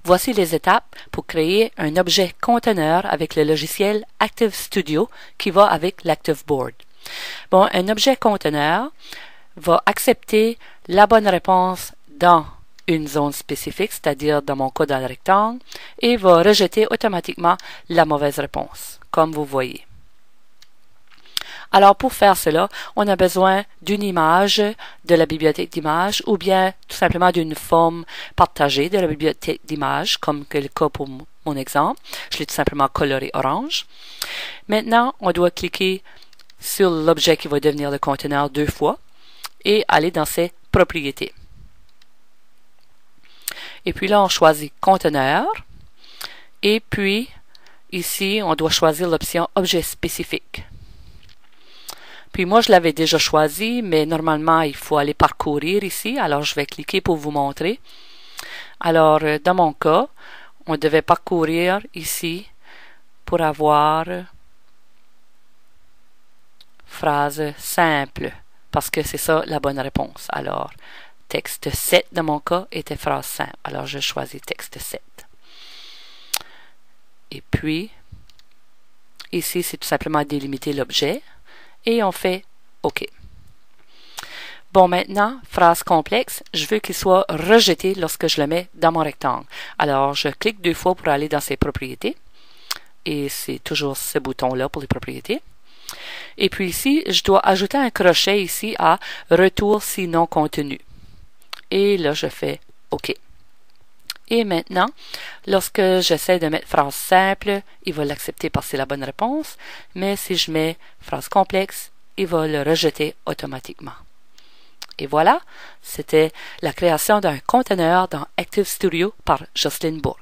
Voici les étapes pour créer un objet conteneur avec le logiciel Active Studio qui va avec l'ActiveBoard. Bon, un objet conteneur va accepter la bonne réponse dans une zone spécifique, c'est-à-dire dans mon cas dans le rectangle, et va rejeter automatiquement la mauvaise réponse, comme vous voyez. Alors, pour faire cela, on a besoin d'une image de la bibliothèque d'images ou bien tout simplement d'une forme partagée de la bibliothèque d'images, comme le cas pour mon exemple. Je l'ai tout simplement coloré orange. Maintenant, on doit cliquer sur l'objet qui va devenir le conteneur 2 fois et aller dans ses propriétés. Et puis là, on choisit conteneur. Et puis, ici, on doit choisir l'option objet spécifique. Puis moi, je l'avais déjà choisi, mais normalement, il faut aller parcourir ici. Alors, je vais cliquer pour vous montrer. Alors, dans mon cas, on devait parcourir ici pour avoir phrase simple, parce que c'est ça la bonne réponse. Alors, texte 7 dans mon cas était phrase simple. Alors, je choisis texte 7. Et puis, ici, c'est tout simplement délimiter l'objet. Et on fait OK. Bon, maintenant, phrase complexe, je veux qu'il soit rejeté lorsque je le mets dans mon rectangle. Alors, je clique 2 fois pour aller dans ses propriétés. Et c'est toujours ce bouton-là pour les propriétés. Et puis ici, je dois ajouter un crochet ici à retour si non contenu. Et là, je fais OK. Et maintenant, lorsque j'essaie de mettre phrase simple, il va l'accepter parce que c'est la bonne réponse. Mais si je mets phrase complexe, il va le rejeter automatiquement. Et voilà, c'était la création d'un conteneur dans Active Studio par Jocelyne Bourque.